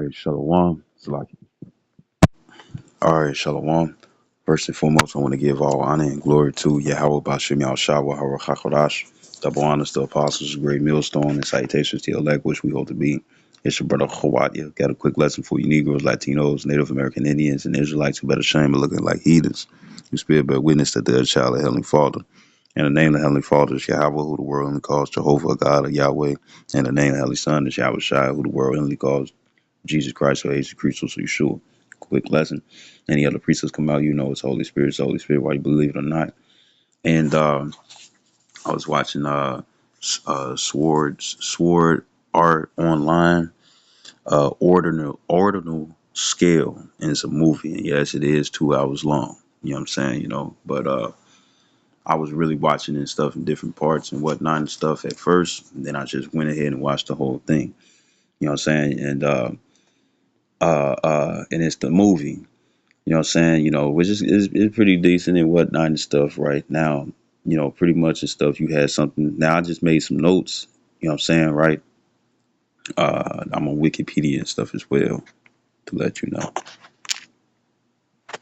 right, Shalom. It's like, all right, Shalom. First and foremost, I want to give all honor and glory to Yahweh Bashim Yahshua HaRachakodash. Double honors to the apostles, great millstone, and salutations to the elect, which we hold to be. It's your brother Hawadia. Got a quick lesson for you Negroes, Latinos, Native American Indians, and Israelites who better shame of looking like heathens. You spirit bear witness that they're a child of Heavenly Father. And the name of the Heavenly Father is Yahweh, who the world only calls Jehovah, God of Yahweh. And the name of the Heavenly Son is Yahweh Shai, who the world only calls Jesus Christ or Jesus Christ, so you sure. Quick lesson. Any other preachers come out, you know it's Holy Spirit, whether you believe it or not. And I was watching Sword Art Online, Ordinal Scale, and it's a movie. And yes, it is 2 hours long. You know what I'm saying? But I was really watching and stuff in different parts and whatnot and stuff at first. And then I just went ahead and watched the whole thing. You know what I'm saying? And it's the movie. You know what I'm saying? Which is pretty decent and whatnot and stuff right now. Pretty much and stuff. You had something. Now I just made some notes. You know what I'm saying, right? I'm on Wikipedia and stuff as well to let you know.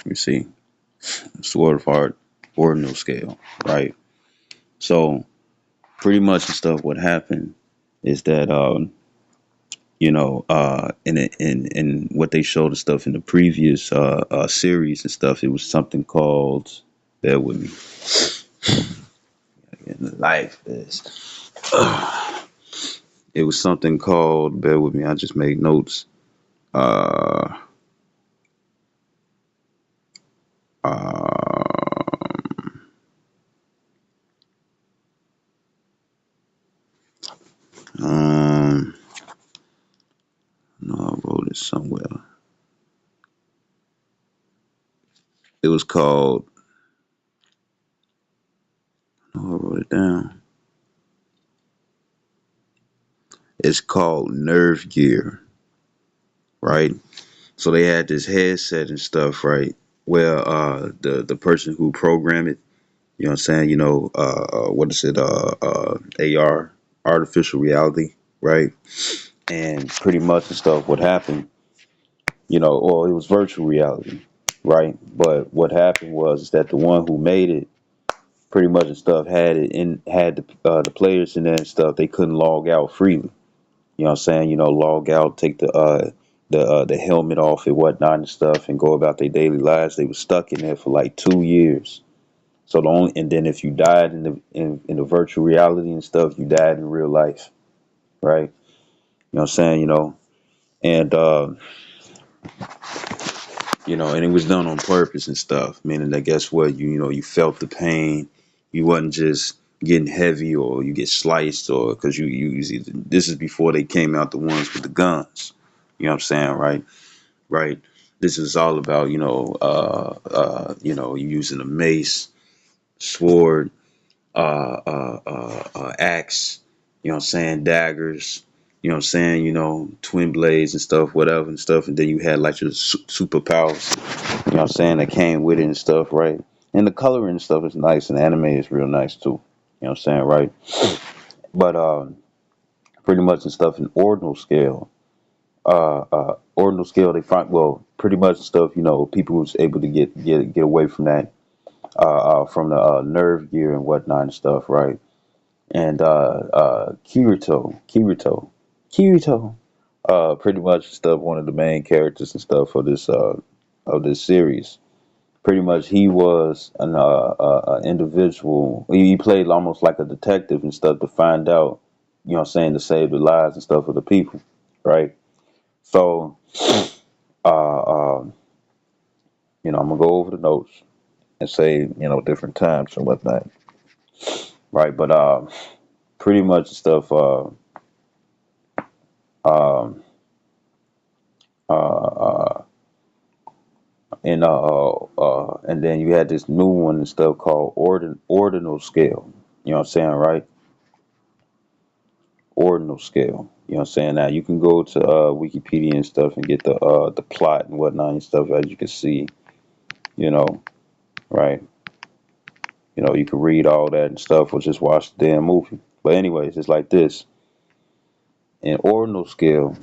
You see, Sword of Art, Ordinal Scale, right? So pretty much and stuff. What happened is that in what they showed and stuff in the previous series and stuff, it was something called. Bear with me. In life is. It was something called. Bear with me. I just made notes. Uh, uh, um, no, I wrote it somewhere. It was called. No, I wrote it down. It's called Nerve Gear, right? So they had this headset and stuff, right? Where the person who programmed it, you know what I'm saying? What is it? AR, artificial reality, right? And pretty much and stuff. What happened? Well, it was virtual reality, right? But what happened was that the one who made it, pretty much and stuff, had the players in there and stuff. They couldn't log out freely. You know what I'm saying? Log out, take the helmet off and whatnot and stuff, and go about their daily lives. They were stuck in there for like 2 years. So and then if you died in the virtual reality and stuff, you died in real life, right? You know what I'm saying? And and it was done on purpose and stuff. Meaning that guess what? You felt the pain. You wasn't just getting heavy or you get sliced or because this is before they came out the ones with the guns. You know what I'm saying, right? Right. This is all about you using a mace, sword, axe, you know what I'm saying, daggers, you know what I'm saying, twin blades and stuff, whatever and stuff, and then you had like your superpowers, you know what I'm saying, that came with it and stuff, right? And the coloring and stuff is nice, and the anime is real nice too, you know what I'm saying, right? But pretty much and stuff in ordinal scale, they find pretty much stuff, people was able to get away from that, from the nerve gear and whatnot and stuff, right? And Kirito, pretty much stuff one of the main characters and stuff for this of this series. Pretty much, he was an individual. He played almost like a detective and stuff to find out, what I'm saying, to save the lives and stuff of the people, right? So, uh, I'm gonna go over the notes and say, different times and whatnot, right? But pretty much stuff. Um, uh, and then you had this new one and stuff called ordinal scale. You know what I'm saying, right? Ordinal scale. You know what I'm saying? Now you can go to Wikipedia and stuff and get the plot and whatnot and stuff as you can see. You know, right? You can read all that and stuff or just watch the damn movie. But anyways, it's like this. In ordinal scale,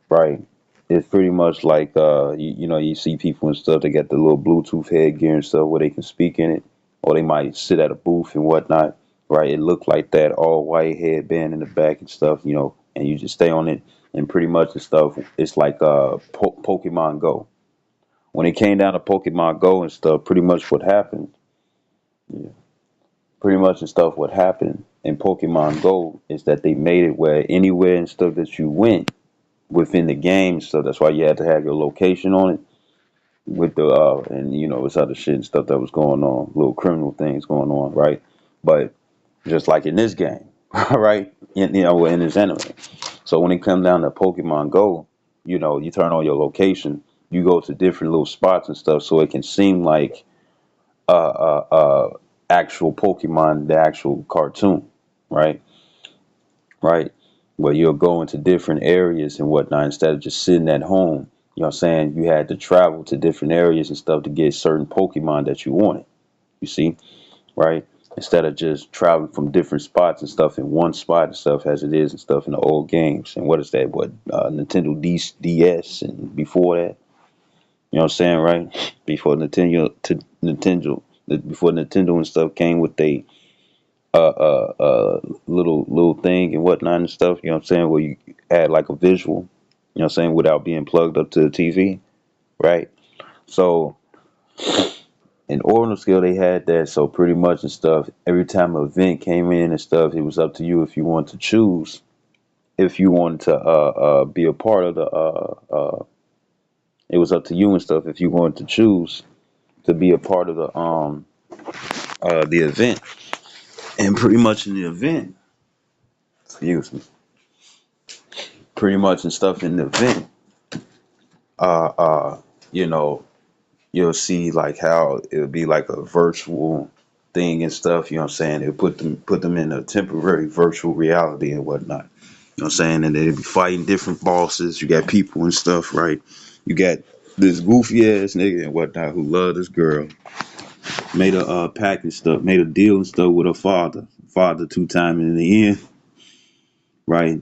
right? it's pretty much like you know, you see people and stuff. They got the little Bluetooth headgear and stuff where they can speak in it, or they might sit at a booth and whatnot. Right? It looked like that all white headband in the back and stuff. You know, and you just stay on it, and pretty much the stuff. It's like Pokemon Go. When it came down to Pokemon Go and stuff, pretty much what happened. Yeah, pretty much and stuff. What happened in Pokemon Go is that they made it where anywhere and stuff that you went within the game, so that's why you had to have your location on it with the and you know, it's other shit and stuff that was going on, little criminal things going on, right? But just like in this game, right? You know, in this anime. So when it comes down to Pokemon Go, you know, you turn on your location, you go to different little spots and stuff, so it can seem like actual Pokemon, the actual cartoon, right? Right? Where you'll go into different areas and whatnot instead of just sitting at home. You know what I'm saying? You had to travel to different areas and stuff to get certain Pokemon that you wanted. You see? Right? Instead of just traveling from different spots and stuff in one spot and stuff as it is and stuff in the old games. And what is that? What Nintendo DS and before that? You know what I'm saying, right? Before before Nintendo and stuff came with they little thing and whatnot and stuff, you know what I'm saying, where you add like a visual, you know what I'm saying, without being plugged up to the TV, right? So in Ordinal skill they had that, so pretty much and stuff, every time an event came in and stuff, it was up to you if you wanted to choose, if you wanted to be a part of the it was up to you and stuff if you wanted to choose to be a part of the event. And pretty much in the event, excuse me, pretty much and stuff in the event, uh, uh, you know, you'll see like how it'll be like a virtual thing and stuff. You know what I'm saying? It'll put them in a temporary virtual reality and whatnot. You know what I'm saying? And they'll be fighting different bosses. You got people and stuff, right? You got this goofy ass nigga and whatnot who love this girl. Made a pact and stuff. Made a deal and stuff with her father. Father two time and in the end, right?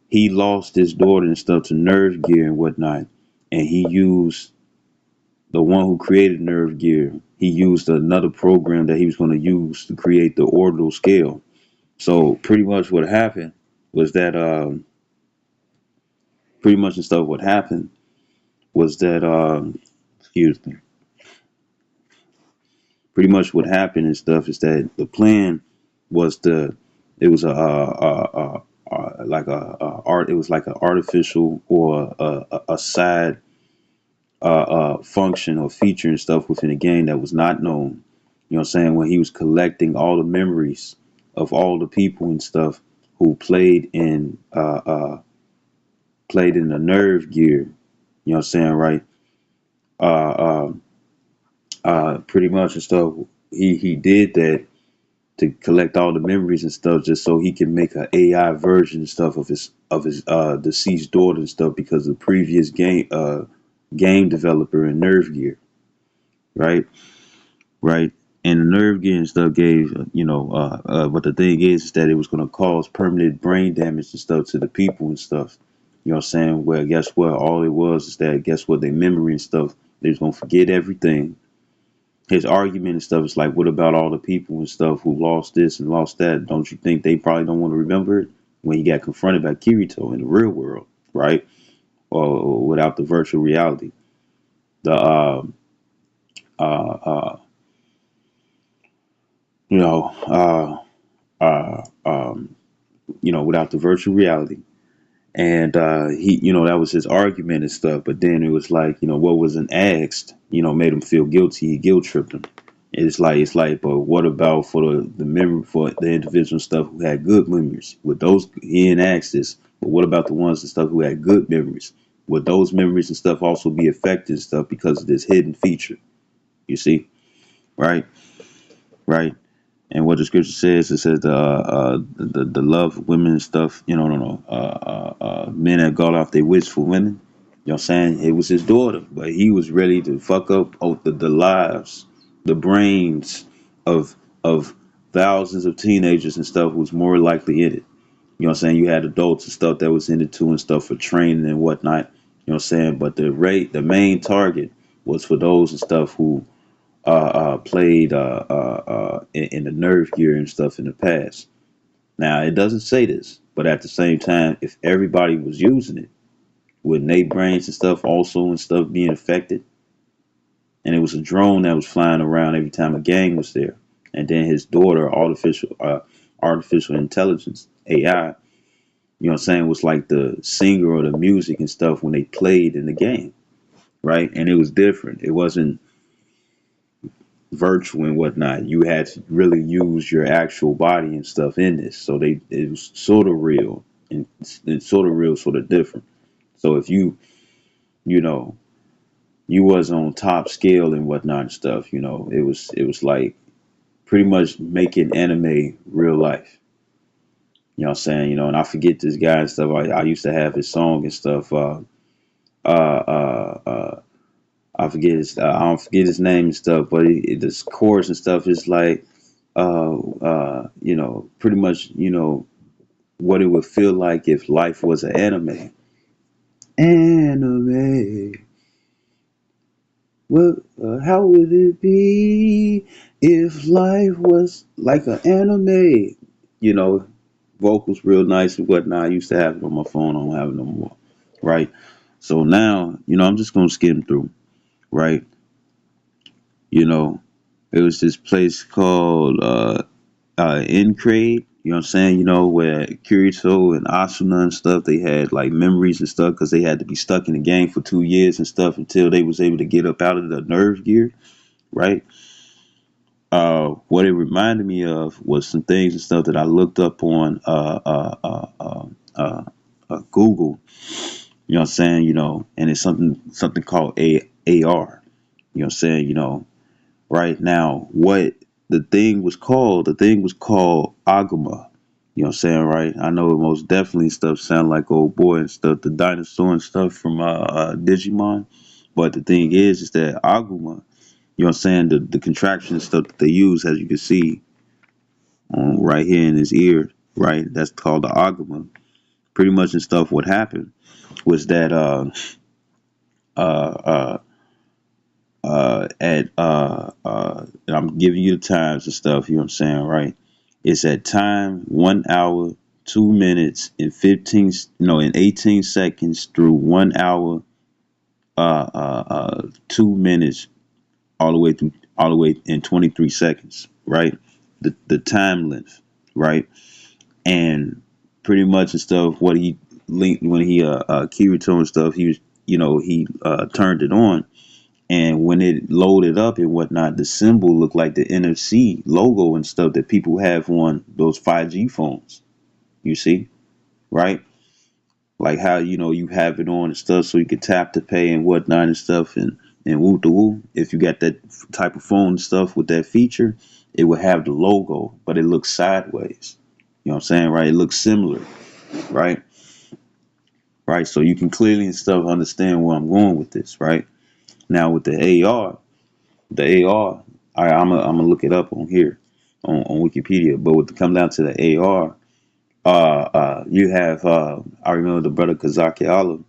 He lost his daughter and stuff to nerve gear and whatnot, and he used the one who created nerve gear. He used another program that he was going to use to create the ordinal scale. So pretty much what happened was that pretty much and stuff what happened was that excuse me. Pretty much what happened and stuff is that the plan was to it was like a art, it was like an artificial or a side function or feature and stuff within the game that was not known. You know what I'm saying? When he was collecting all the memories of all the people and stuff who played in the nerve gear. You know what I'm saying, right? Uh, Pretty much and stuff. He did that to collect all the memories and stuff, just so he can make an AI version and stuff of his deceased daughter and stuff because of the previous game developer in Nerve Gear, right? Right. And the nerve gear and stuff gave, but the thing is that it was going to cause permanent brain damage and stuff to the people and stuff. You know what I'm saying? Well, guess what? All it was is that, guess what? Their memory and stuff, they was going to forget everything. His argument and stuff is like, what about all the people and stuff who lost this and lost that? Don't you think they probably don't want to remember it when he got confronted by Kirito in the real world, right? Or without the virtual reality. The, uh, uh, you know, without the virtual reality. And he, that was his argument and stuff. But then it was like, what wasn't asked, made him feel guilty. He guilt tripped him. It's like, but what about for the memory for the individual stuff who had good memories? With those, he didn't ask this. But what about the ones and stuff who had good memories? Would those memories and stuff also be affected and stuff because of this hidden feature? You see, right, right. And what the scripture says, it says the love of women and stuff, no, men have gone off their wits for women. You know what I'm saying? It was his daughter, but he was ready to fuck up the lives, the brains of thousands of teenagers and stuff who was more likely in it. You know what I'm saying? You had adults and stuff that was in it too and stuff for training and whatnot. You know what I'm saying? But the main target was for those and stuff who played in the nerve gear and stuff in the past. Now it doesn't say this, but at the same time, if everybody was using it, with their brains and stuff also and stuff being affected, and it was a drone that was flying around every time a gang was there, and then his daughter, artificial intelligence (AI), you know what I'm saying, was like the singer or the music and stuff when they played in the game, right? And it was different. It wasn't virtual and whatnot. You had to really use your actual body and stuff in this. So it was sort of real and sort of real, sort of different. So if you know, you was on top scale and whatnot and stuff, it was like pretty much making anime real life. You know what I'm saying? And I forget this guy and stuff. I used to have his song and stuff. Uh, uh, uh, I don't forget his name and stuff, but this chorus and stuff is like, pretty much, what it would feel like if life was an anime. Anime. Well, how would it be if life was like an anime? You know, vocals real nice and whatnot. I used to have it on my phone. I don't have it no more. Right. So now, I'm just gonna skim through. Right. You know, it was this place called Encrade, you know what I'm saying? Where Kirito and Asuna and stuff, they had like memories and stuff because they had to be stuck in the game for 2 years and stuff until they was able to get up out of the nerve gear, right? What it reminded me of was some things and stuff that I looked up on Google, you know what I'm saying? And it's something called AR, you know what I'm saying? Right now, what the thing was called Aguma. You know what I'm saying, right? I know it most definitely stuff sound like old boy and stuff, the dinosaur and stuff from Digimon. But the thing is that Aguma, you know what I'm saying, the contraction and stuff that they use, as you can see on right here in his ear, right? That's called the Aguma. Pretty much and stuff. What happened was that uh, uh, and I'm giving you the times and stuff, you know what I'm saying, right? It's at time 1 hour, 2 minutes, and 18 seconds through 1 hour, 2 minutes, all the way in 23 seconds, right? The time length, right? And pretty much and stuff, what he linked when he Kirito and stuff, he turned it on, and when it loaded up and whatnot, the symbol looked like the NFC logo and stuff that people have on those 5G phones. You see, right? Like how you have it on and stuff, so you can tap to pay and whatnot and stuff, and woo to woo. If you got that type of phone and stuff with that feature, it would have the logo, but it looks sideways. You know what I'm saying, right? It looks similar, right? Right. So you can clearly and stuff understand where I'm going with this, right? Now with the AR, I'm gonna look it up on here on Wikipedia. But when it come down to the AR, you have I remember the brother Kazaki Olive.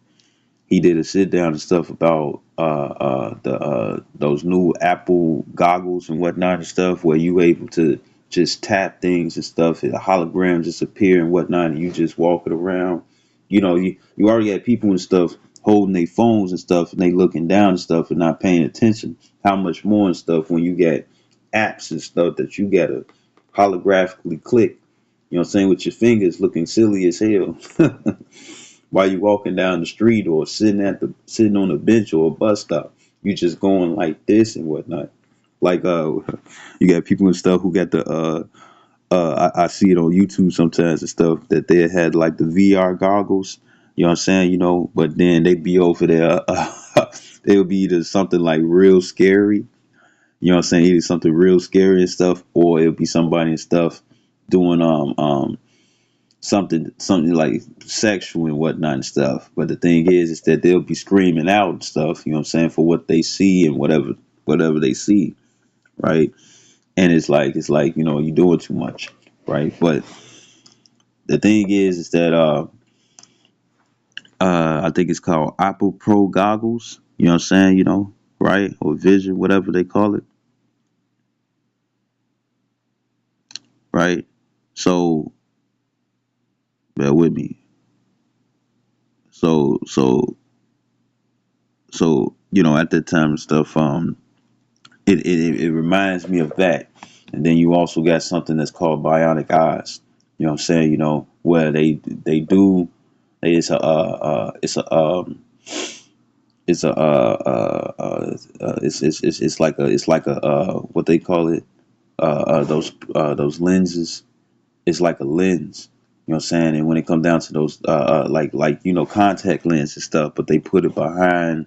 He did a sit down and stuff about the those new Apple goggles and whatnot and stuff, where you able to just tap things and stuff, and a hologram just appear and whatnot, and you just walk it around. You already had people and stuff holding their phones and stuff, and they looking down and stuff and not paying attention. How much more and stuff when you get apps and stuff that you gotta holographically click. You know what I'm saying, with your fingers looking silly as hell. While you walking down the street or sitting on a bench or a bus stop, you just going like this and whatnot. Like you got people and stuff who got the I see it on YouTube sometimes and stuff that they had like the VR goggles. You know what I'm saying? But then they be over there. They would be either something like real scary. You know what I'm saying? Either something real scary and stuff, or it would be somebody and stuff doing something like sexual and whatnot and stuff. But the thing is that they'll be screaming out and stuff, you know what I'm saying, for what they see and whatever they see, right? And it's like, you're doing too much, right? But the thing is that I think it's called Apple Pro goggles. You know what I'm saying? Right? Or Vision, whatever they call it. Right? So bear with me. So so at that time and stuff, it reminds me of that. And then you also got something that's called bionic eyes. You know what I'm saying? Where they do it's a it's a it's like a what they call it, those lenses. It's like a lens. You know what I'm saying? And when it comes down to those like contact lens and stuff, but they put it behind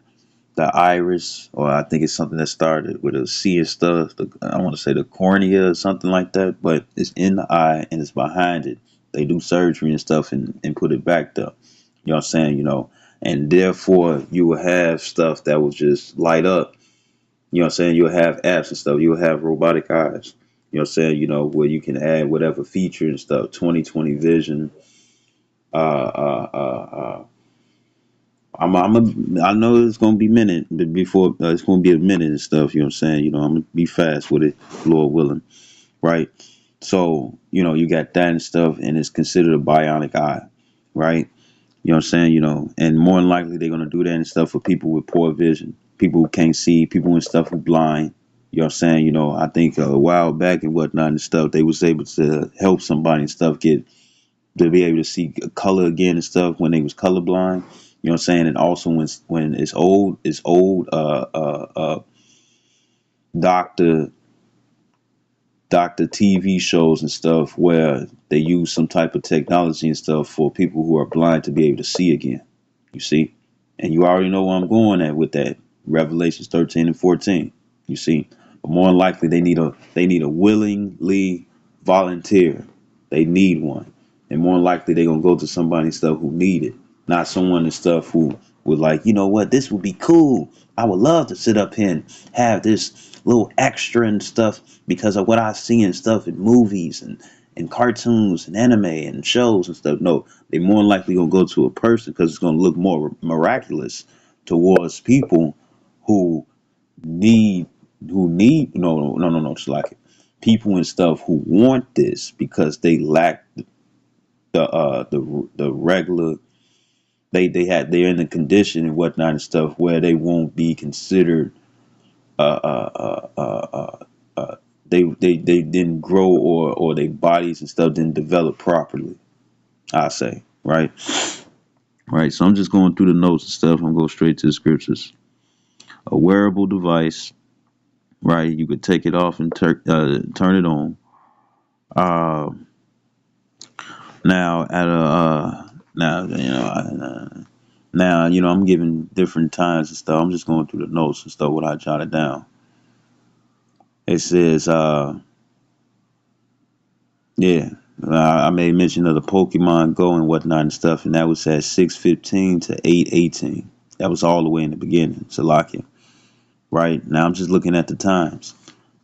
the iris, or I think it's something that started with a C and stuff. I want to say the cornea or something like that, but it's in the eye and it's behind it. They do surgery and stuff and put it back there. You know what I'm saying? And therefore you will have stuff that will just light up. You know what I'm saying? You'll have apps and stuff. You'll have robotic eyes. You know what I'm saying? Where you can add whatever feature and stuff, 20/20 vision, uh, uh, uh, uh, I know it's gonna be a minute before it's gonna be a minute and stuff. You know what I'm saying? I'm gonna be fast with it, Lord willing, right? So you got that and stuff, and it's considered a bionic eye, right? You know what I'm saying? And more than likely they're gonna do that and stuff for people with poor vision, people who can't see, people and stuff who blind. You know what I'm saying? I think a while back and whatnot and stuff, they was able to help somebody and stuff get to be able to see color again and stuff when they was colorblind. You know what I'm saying? And also when it's old doctor TV shows and stuff where they use some type of technology and stuff for people who are blind to be able to see again. You see? And you already know where I'm going at with that. Revelations 13 and 14. You see? But more than likely they need a willingly volunteer. They need one. And more than likely they're gonna go to somebody and stuff who need it. Not someone and stuff who would like, you know what, this would be cool. I would love to sit up here and have this little extra and stuff because of what I see and stuff in movies and cartoons and anime and shows and stuff. No, they more than likely gonna go to a person because it's gonna look more miraculous towards people who need no, it's like people and stuff who want this because they lack the regular. They're in a condition and whatnot and stuff where they won't be considered uh uh uh uh, uh, they didn't grow, or their bodies and stuff didn't develop properly, I say, right. So I'm just going through the notes and stuff. I'm going straight to the scriptures. A wearable device, right? You could take it off and turn it on. uh Now at a now now I'm giving different times and stuff. I'm just going through the notes and stuff what I jotted down. It says yeah, I made mention of the Pokemon Go and whatnot and stuff, and that was at 6:15 to 8:18. That was all the way in the beginning, Salakia. Right now, I'm just looking at the times.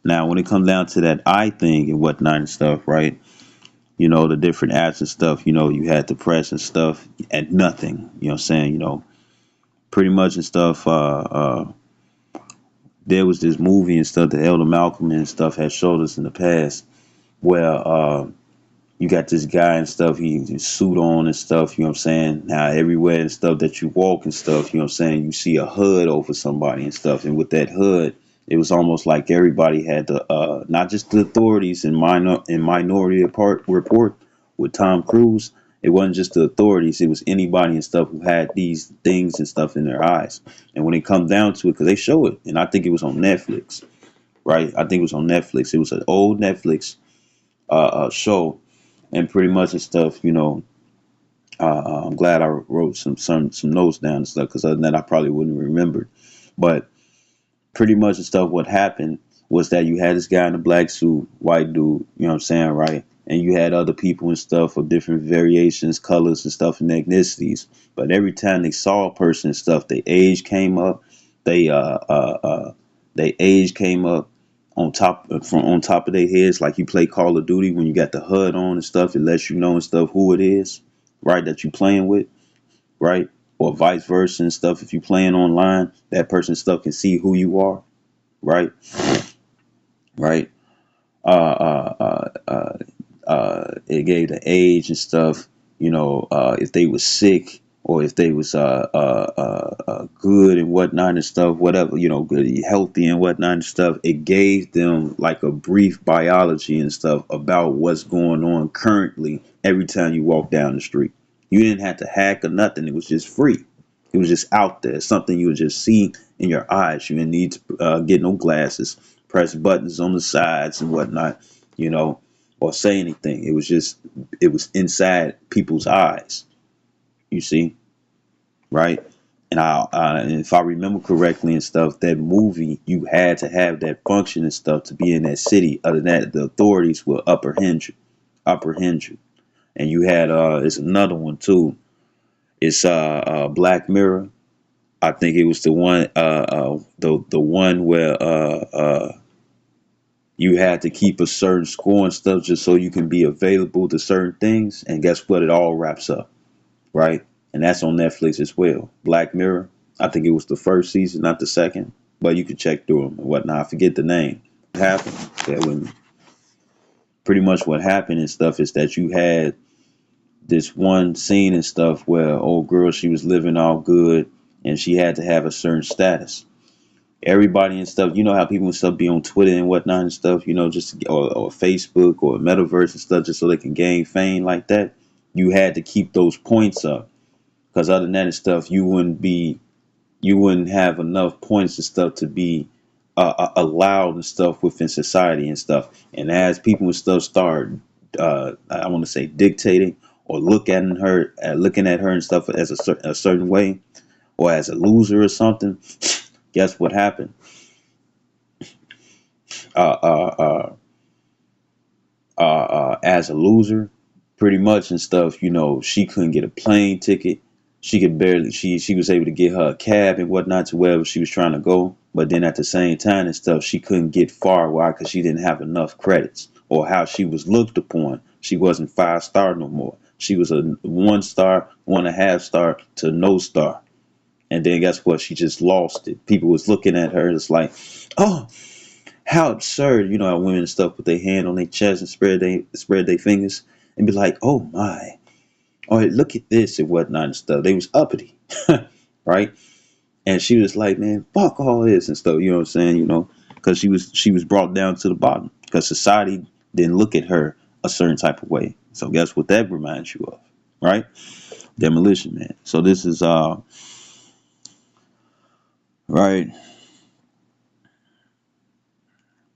Now, when it comes down to that eye thing and whatnot and stuff, right? The different apps and stuff. You had to press and stuff at nothing. You know what I'm saying? Pretty much and stuff. There was this movie and stuff that Elder Malcolm and stuff had showed us in the past where you got this guy and stuff, he's suit on and stuff, you know what I'm saying? Now everywhere and stuff that you walk and stuff, you know what I'm saying, you see a hood over somebody and stuff. And with that hood, it was almost like everybody had the not just the authorities in Minority Report with Tom Cruise. It wasn't just the authorities, it was anybody and stuff who had these things and stuff in their eyes. And when it comes down to it, because they show it, and I think it was on Netflix, right? I think it was on Netflix. It was an old Netflix show, and pretty much and stuff. I'm glad I wrote some notes down and stuff because other than that, I probably wouldn't remember. But pretty much and stuff, what happened was that you had this guy in a black suit, white dude, you know what I'm saying, right? And you had other people and stuff of different variations, colors and stuff, and ethnicities. But every time they saw a person and stuff, their age came up. They their age came up on top of their heads, like you play Call of Duty when you got the HUD on and stuff. It lets you know and stuff who it is, right? That you playing with, right? or vice versa and stuff. If you playing online, that person's stuff can see who you are, right? Right. It gave the age and stuff. If they was sick or if they was good and whatnot and stuff, whatever, good, healthy and whatnot and stuff. It gave them like a brief biology and stuff about what's going on currently every time you walk down the street. You didn't have to hack or nothing. It was just free. It was just out there, something you would just see in your eyes. You didn't need to get no glasses, press buttons on the sides and whatnot, you know, or say anything. It was inside people's eyes, you see, right? And if I remember correctly and stuff, that movie, you had to have that function and stuff to be in that city. Other than that, the authorities will apprehend you. And you had, it's another one too. It's Black Mirror. I think it was the one where you had to keep a certain score and stuff just so you can be available to certain things. And guess what? It all wraps up, right? And that's on Netflix as well. Black Mirror. I think it was the first season, not the second, but you could check through them and whatnot. I forget the name. What happened? That when pretty much what happened and stuff is that you had this one scene and stuff where old girl, she was living all good and she had to have a certain status. Everybody and stuff, you know how people and stuff be on Twitter and whatnot and stuff, or Facebook or Metaverse and stuff, just so they can gain fame like that. You had to keep those points up, because other than that and stuff, you wouldn't have enough points and stuff to be allowed and stuff within society and stuff. And as people and stuff start, I want to say dictating or looking at her and stuff as a certain way, or as a loser or something. Guess what happened? Uh, uh, uh, as a loser, pretty much and stuff. She couldn't get a plane ticket. She could barely. She was able to get her a cab and whatnot to wherever she was trying to go. But then at the same time and stuff, she couldn't get far. Why? Because she didn't have enough credits, or how she was looked upon. She wasn't 5 star no more. She was a 1 star, 1.5 star to no star. And then guess what? She just lost it. People was looking at her. It's like, oh, how absurd. How women and stuff put their hand on their chest and spread their fingers and be like, oh my, all right, look at this and whatnot and stuff. They was uppity, right? And she was like, man, fuck all this and stuff. You know what I'm saying? Because she was brought down to the bottom because society didn't look at her a certain type of way. So guess what that reminds you of, right? Demolition Man. So this is right.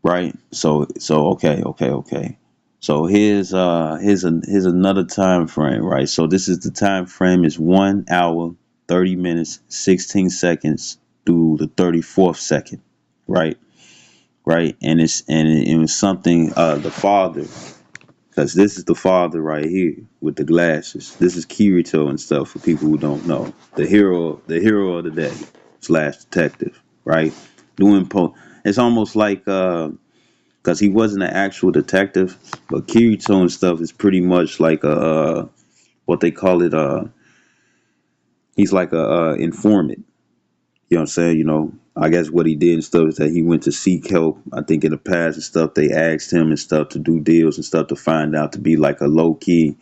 Right. So okay. So here's another time frame, right? So this is the time frame is 1 hour, 30 minutes, 16 seconds through the 34th second, right? Right. And it was something the father, because this is the father right here with the glasses. This is Kirito and stuff for people who don't know. The hero of the day slash detective, right? It's almost like because he wasn't an actual detective, but Kirito and stuff is pretty much like a what they call it. He's like a informant. You know what I'm saying? I guess what he did and stuff is that he went to seek help. I think in the past and stuff, they asked him and stuff to do deals and stuff to find out to be like a low key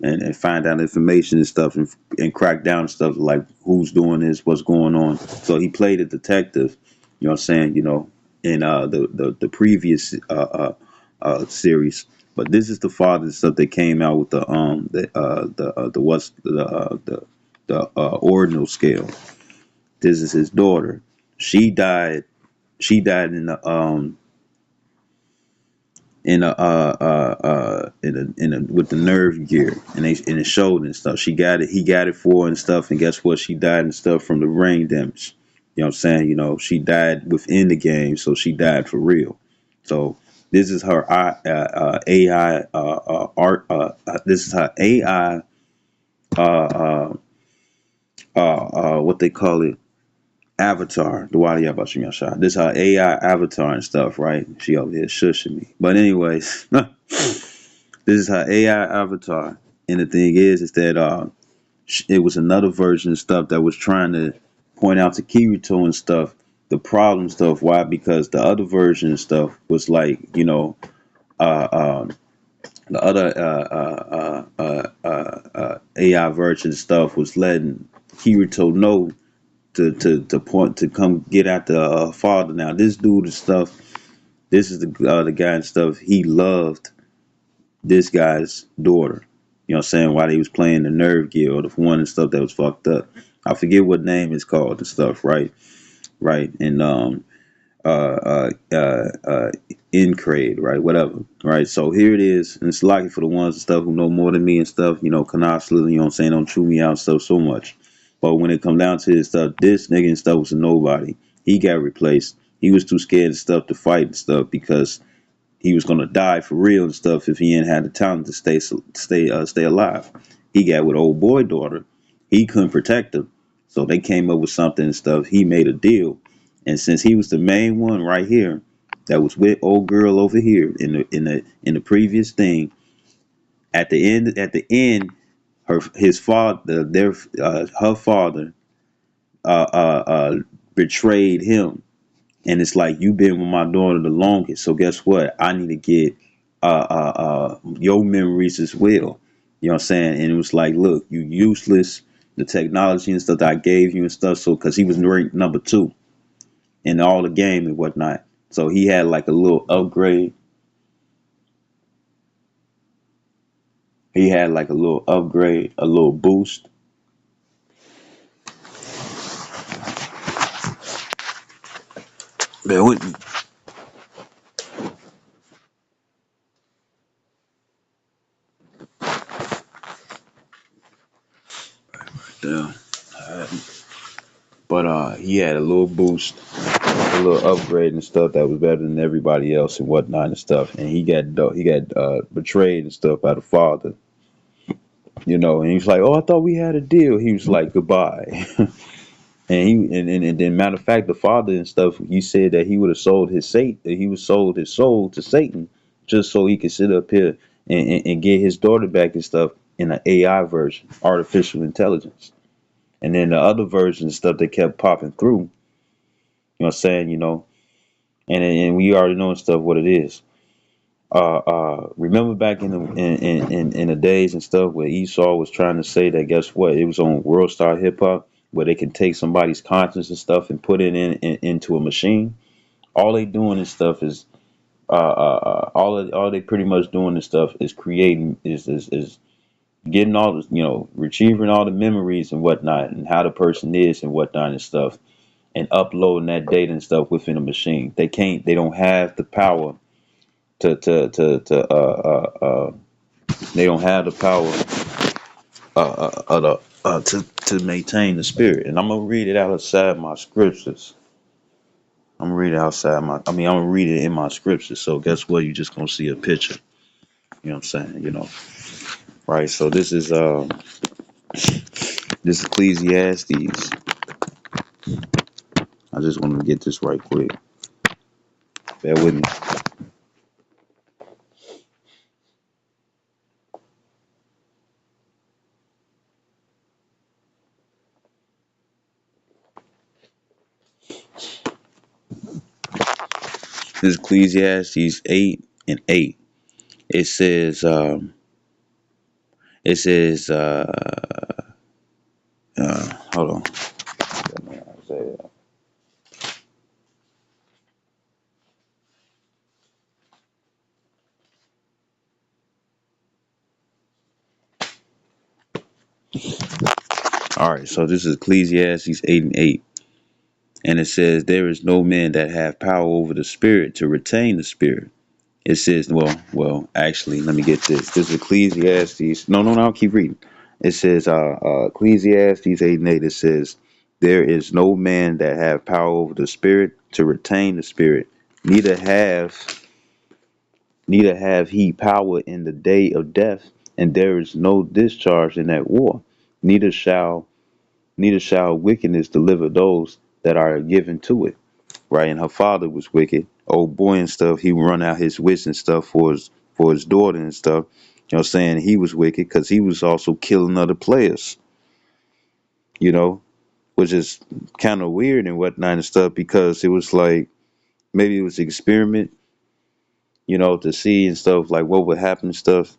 and find out information and stuff and crack down and stuff like who's doing this, what's going on. So he played a detective. You know what I'm saying? In the previous series. But this is the father stuff that came out with the what's the ordinal scale. This is his daughter. She died. She died in a with the nerve gear and in his shoulder and stuff. She got it. He got it for her and stuff. And guess what? She died and stuff from the brain damage. You know what I'm saying? She died within the game, so she died for real. So this is her AI art. This is her AI. What they call it? Avatar. The Wadi Yabashim Yasha. This is her AI avatar and stuff, right? She over here shushing me. But anyways, this is her AI avatar. And the thing is that it was another version of stuff that was trying to point out to Kirito and stuff the problem stuff. Why? Because the other version of stuff was like, uh, uh, the other AI version stuff was letting Kirito know to point to come get at the father. Now this dude and stuff, this is the guy and stuff. He loved this guy's daughter. You know what I'm saying? While he was playing the nerve gear or the one and stuff that was fucked up. I forget what name it's called and stuff, right? Right. And Incrade, right? Whatever. Right. So here it is. And it's lucky for the ones and stuff who know more than me and stuff, constantly, you know what I'm saying, don't chew me out and stuff so much. But when it come down to his stuff, this nigga and stuff was a nobody. He got replaced. He was too scared and stuff to fight and stuff because he was gonna die for real and stuff if he ain't had the talent to stay alive. He got with old boy daughter. He couldn't protect him, so they came up with something and stuff. He made a deal, and since he was the main one right here, that was with old girl over here in the previous thing. At the end, his father, her father, uh, uh, uh, betrayed him, and it's like you've been with my daughter the longest. So guess what? I need to get your memories as well. You know what I'm saying? And it was like, look, you useless. The technology and stuff that I gave you and stuff. So because he was ranked number 2 in all the game and whatnot. So he had like a little upgrade. He had like a little upgrade, a little boost. Bear with me. Yeah. But he had a little boost, a little upgrade and stuff that was better than everybody else and whatnot and stuff. And he got betrayed and stuff by the father, And he was like, "Oh, I thought we had a deal." He was like, "Goodbye." And then matter of fact, the father and stuff, he said that he would have sold his sold his soul to Satan just so he could sit up here and get his daughter back and stuff in an AI version, artificial intelligence. And then the other version stuff that kept popping through, what I'm saying, and we already know and stuff what it is. Remember back in the days and stuff where Esau was trying to say that guess what? It was on World Star Hip Hop where they can take somebody's conscience and stuff and put it into a machine. All they doing and stuff is all they pretty much doing and stuff is creating is getting all the retrieving all the memories and whatnot and how the person is and whatnot and stuff and uploading that data and stuff within a machine. They don't have the power to they don't have the power to maintain the spirit. And I'm gonna read it outside my scriptures. I'm gonna read it outside my. I mean, I'm gonna read it in my scriptures. So guess what? You just gonna see a picture. You know what I'm saying? Right? So this Ecclesiastes. I just want to get this right quick. Bear with me. This Ecclesiastes 8:8. It says. It says. Hold on. All right, so this is Ecclesiastes 8:8, and it says, "There is no man that have power over the spirit to retain the spirit." It says, actually, let me get this. This is Ecclesiastes. No, I'll keep reading. It says, Ecclesiastes 8:8. It says, "There is no man that have power over the spirit to retain the spirit, neither have neither have he power in the day of death, and there is no discharge in that war. Neither shall wickedness deliver those that are given to it." Right? And her father was wicked. Old boy and stuff, he would run out his wits and stuff for his daughter and stuff. You know what I'm saying? He was wicked because he was also killing other players. you know, which is kind of weird and whatnot and stuff because it was like maybe it was an experiment, to see and stuff like what would happen and stuff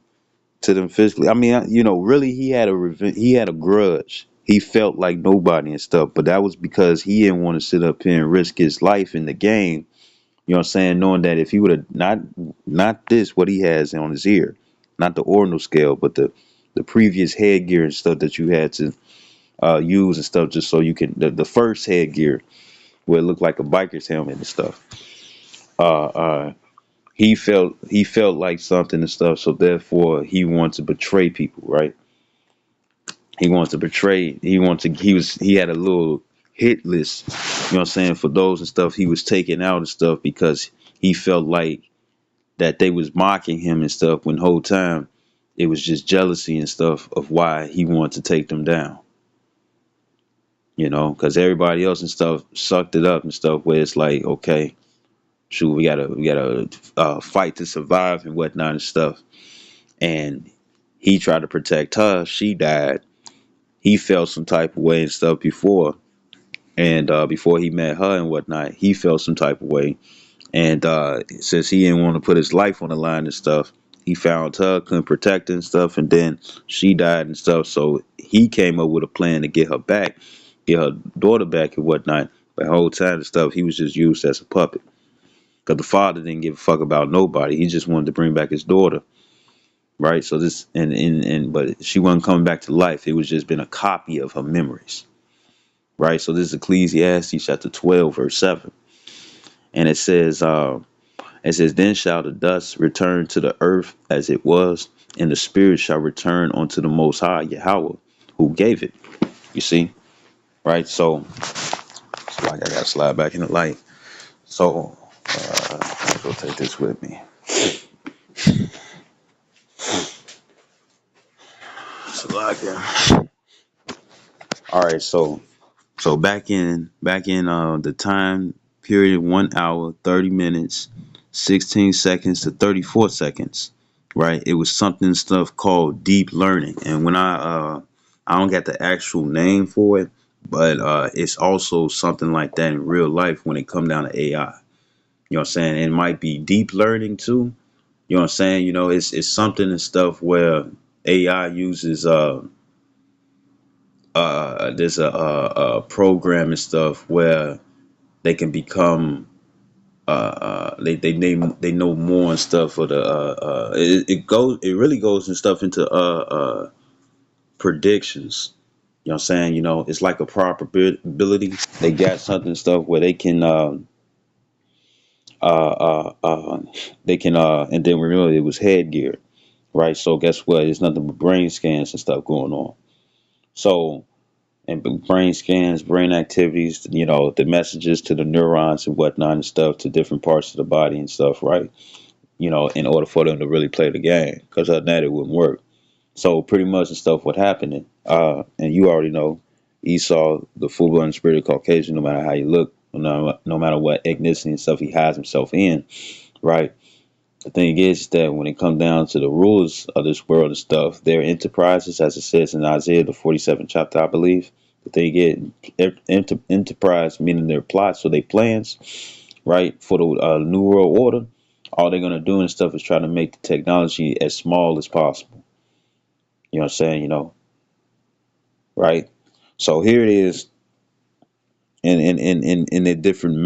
to them physically. I mean, really he had a grudge. He felt like nobody and stuff, but that was because he didn't want to sit up here and risk his life in the game. You know what I'm saying? Knowing that if he would have not this what he has on his ear, not the ordinal scale, but the previous headgear and stuff that you had to use and stuff, just so you can the first headgear where it looked like a biker's helmet and stuff. Uh, uh, he felt like something and stuff, so therefore he wanted to betray people, right? He wants to betray. He had a little hit list, you know what I'm saying, for those and stuff he was taking out and stuff because he felt like that they was mocking him and stuff when the whole time it was just jealousy and stuff of why he wanted to take them down. Because everybody else and stuff sucked it up and stuff where it's like, okay, shoot, we gotta fight to survive and whatnot and stuff. And he tried to protect her. She died. He felt some type of way and stuff before, and before he met her and whatnot, he felt some type of way. And since he didn't want to put his life on the line and stuff, he found her, couldn't protect her and stuff, and then she died and stuff. So he came up with a plan to get her back, get her daughter back and whatnot. But the whole time and stuff, he was just used as a puppet. Because the father didn't give a fuck about nobody. He just wanted to bring back his daughter. Right? So this but she wasn't coming back to life. It was just been a copy of her memories. Right? So this is Ecclesiastes chapter 12, verse 7. And it says, then shall the dust return to the earth as it was, and the spirit shall return unto the most high Yahweh who gave it. You see? Right? So it's like I gotta slide back in the light. So I'll go take this with me. So like, all right, so back in the time period, 1 hour, 30 minutes, 16 seconds to 34 seconds, right? It was something stuff called deep learning. And when I don't got the actual name for it, but it's also something like that in real life when it come down to AI. You know what I'm saying? It might be deep learning too. You know what I'm saying? It's something and stuff where AI uses there's a program and stuff where they can become they know more and stuff for the it really goes and stuff into predictions. You know what I'm saying? It's like a probability. They got something stuff where they can uh, uh, uh, and then we know it was headgear, right? So guess what? It's nothing but brain scans and stuff going on. So and brain scans, brain activities, the messages to the neurons and whatnot and stuff to different parts of the body and stuff, right? In order for them to really play the game, because other than that, it wouldn't work. So pretty much the stuff what happening, and you already know, Esau, the full-blown spirit of Caucasian, no matter how you look, no matter what ethnicity and stuff he hides himself in, right? The thing is that when it comes down to the rulers of this world and stuff, their enterprises, as it says in Isaiah the 47th chapter, I believe, that they get enterprise, meaning their plots or their plans, right, for the new world order. All they're gonna do and stuff is try to make the technology as small as possible. You know what I'm saying? Right? So here it is in the different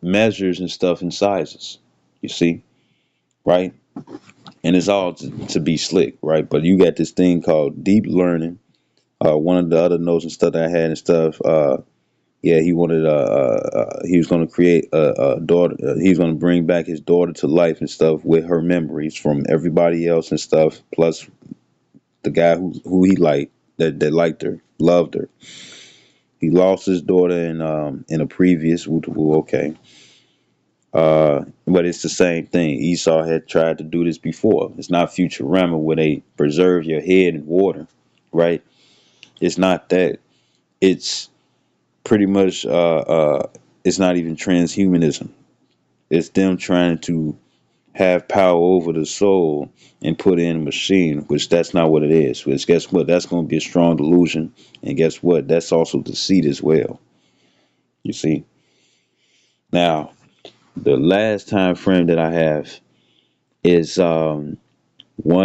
measures and stuff and sizes. You see, right? And it's all to be slick, right? But you got this thing called deep learning. One of the other notes and stuff that I had and stuff. Yeah, he was going to create a daughter. He was going to bring back his daughter to life and stuff with her memories from everybody else and stuff. Plus the guy who he liked that liked her, loved her. He lost his daughter in a previous. Okay. But it's the same thing. Esau had tried to do this before. It's not Futurama where they preserve your head in water, right? It's not that. It's pretty much. It's not even transhumanism. It's them trying to have power over the soul and put in a machine, which that's not what it is. Which guess what? That's going to be a strong delusion, and guess what? That's also deceit as well. You see. Now, the last time frame that I have is 1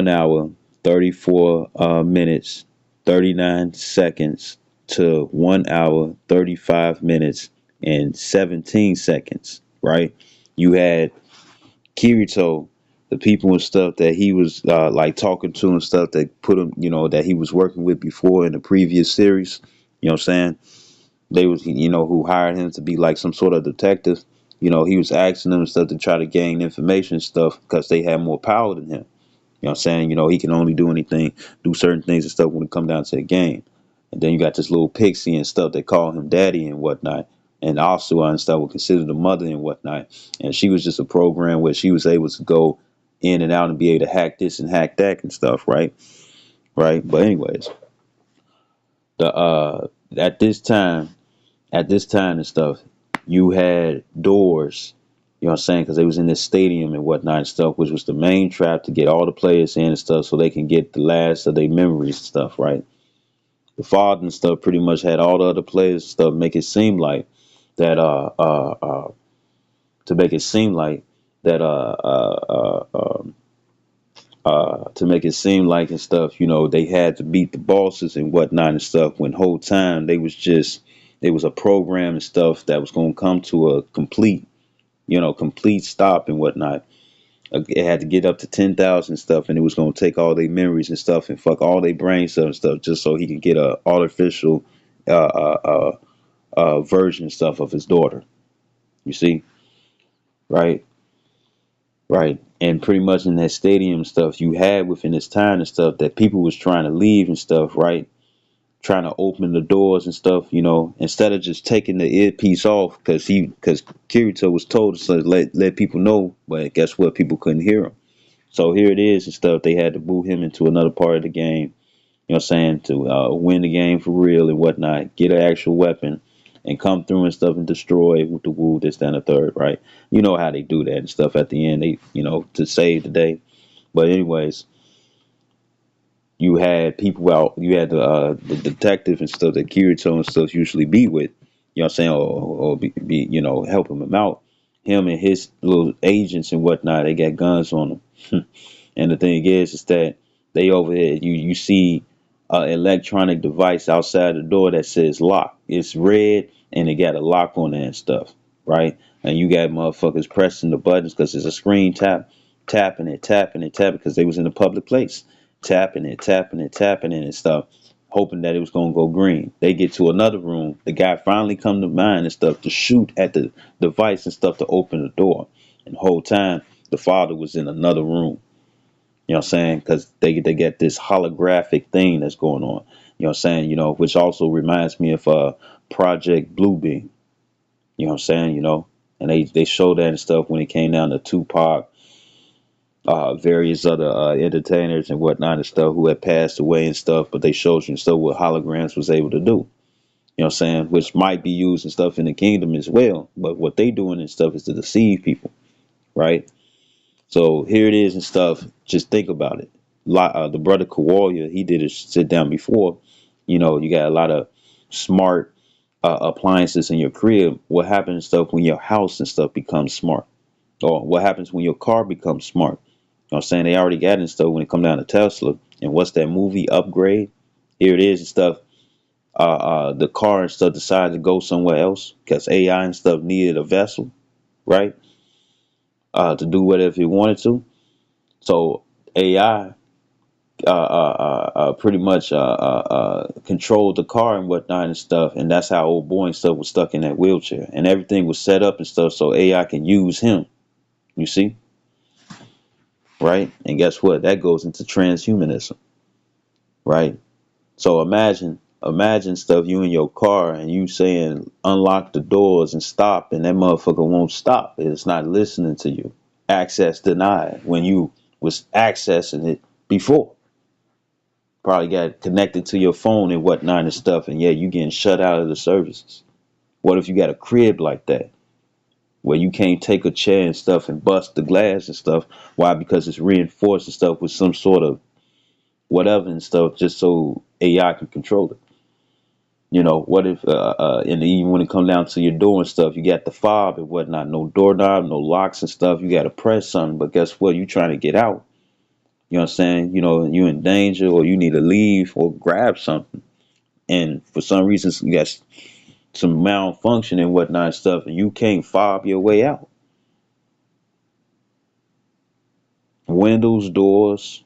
hour, 34 minutes, 39 seconds to 1 hour, 35 minutes and 17 seconds. Right? You had Kirito, the people and stuff that he was like talking to and stuff that put him, that he was working with before in the previous series. You know what I'm saying? They was, who hired him to be like some sort of detective. He was asking them and stuff to try to gain information and stuff because they had more power than him. You know what I'm saying? He can only do certain things and stuff when it come down to the game. And then you got this little pixie and stuff that call him daddy and whatnot. And also and stuff would consider the mother and whatnot. And she was just a program where she was able to go in and out and be able to hack this and hack that and stuff, right? Right. But anyways, the at this time and stuff, you had doors, you know what I'm saying? Because they was in this stadium and whatnot and stuff, which was the main trap to get all the players in and stuff so they can get the last of their memories and stuff, right? The father and stuff pretty much had all the other players and stuff make it seem like that, to make it seem like that, to make it seem like and stuff, they had to beat the bosses and whatnot and stuff when whole time they was a program and stuff that was going to come to a complete stop and whatnot. It had to get up to 10,000 stuff, and it was going to take all their memories and stuff and fuck all their brain cells and stuff just so he could get a artificial uh, uh, version and stuff of his daughter. You see, right, right, and pretty much in that stadium stuff you had within this time and stuff that people was trying to leave and stuff, right? Trying to open the doors and stuff, instead of just taking the earpiece off because Kirito was told to let people know, but guess what? People couldn't hear him. So here it is and stuff. They had to boot him into another part of the game, you know what I'm saying, to win the game for real and whatnot, get an actual weapon and come through and stuff and destroy with the woo, this, that, and the third, right? You know how they do that and stuff at the end, they, to save the day. But anyways, you had people out, you had the detective and stuff that Kirito and stuff usually be with, you know what I'm saying, or helping him out. Him and his little agents and whatnot, they got guns on them. And the thing is that they over here, you see an electronic device outside the door that says lock. It's red and it got a lock on it and stuff, right? And you got motherfuckers pressing the buttons because it's a screen tapping it, tapping it, tapping because they was in a public place, tapping it, tapping it, tapping it and stuff, hoping that it was gonna go green. They get to another room, the guy finally come to mind and stuff to shoot at the device and stuff to open the door, and the whole time the father was in another room. You know what I'm saying? Because they get this holographic thing that's going on. You know what I'm saying? Which also reminds me of Project Bluebeam. You know what I'm saying? And they show that and stuff when it came down to Tupac, various other entertainers and whatnot and stuff who had passed away and stuff, but they showed you and stuff what holograms was able to do. You know what I'm saying? Which might be used and stuff in the kingdom as well. But what they doing and stuff is to deceive people, right? So here it is and stuff. Just think about it. The brother Kawalia, he did a sit down before. You got a lot of smart appliances in your crib. What happens and stuff when your house and stuff becomes smart? Or what happens when your car becomes smart? You know what I'm saying? They already got it and stuff when it come down to Tesla. And what's that movie Upgrade? Here it is and stuff. The car and stuff decided to go somewhere else because AI and stuff needed a vessel, right? To do whatever it wanted to. So AI pretty much controlled the car and whatnot and stuff, and that's how old boy and stuff was stuck in that wheelchair, and everything was set up and stuff so AI can use him. You see, right? And guess what? That goes into transhumanism, right? So imagine stuff you in your car and you saying unlock the doors and stop, and that motherfucker won't stop. It's not listening to you. Access denied when you was accessing it before. Probably got connected to your phone and whatnot and stuff, and yeah, you getting shut out of the services. What if you got a crib like that? where you can't take a chair and stuff and bust the glass and stuff. Why? Because it's reinforced and stuff with some sort of whatever and stuff, just so AI can control it. What if, and even when it comes down to your door and stuff, you got the fob and whatnot, no doorknob, no locks and stuff. You got to press something, but guess what? You trying to get out. You know what I'm saying? You in danger, or you need to leave or grab something. And for some reason, you got some malfunction and whatnot and stuff, and you can't fob your way out. Windows, doors,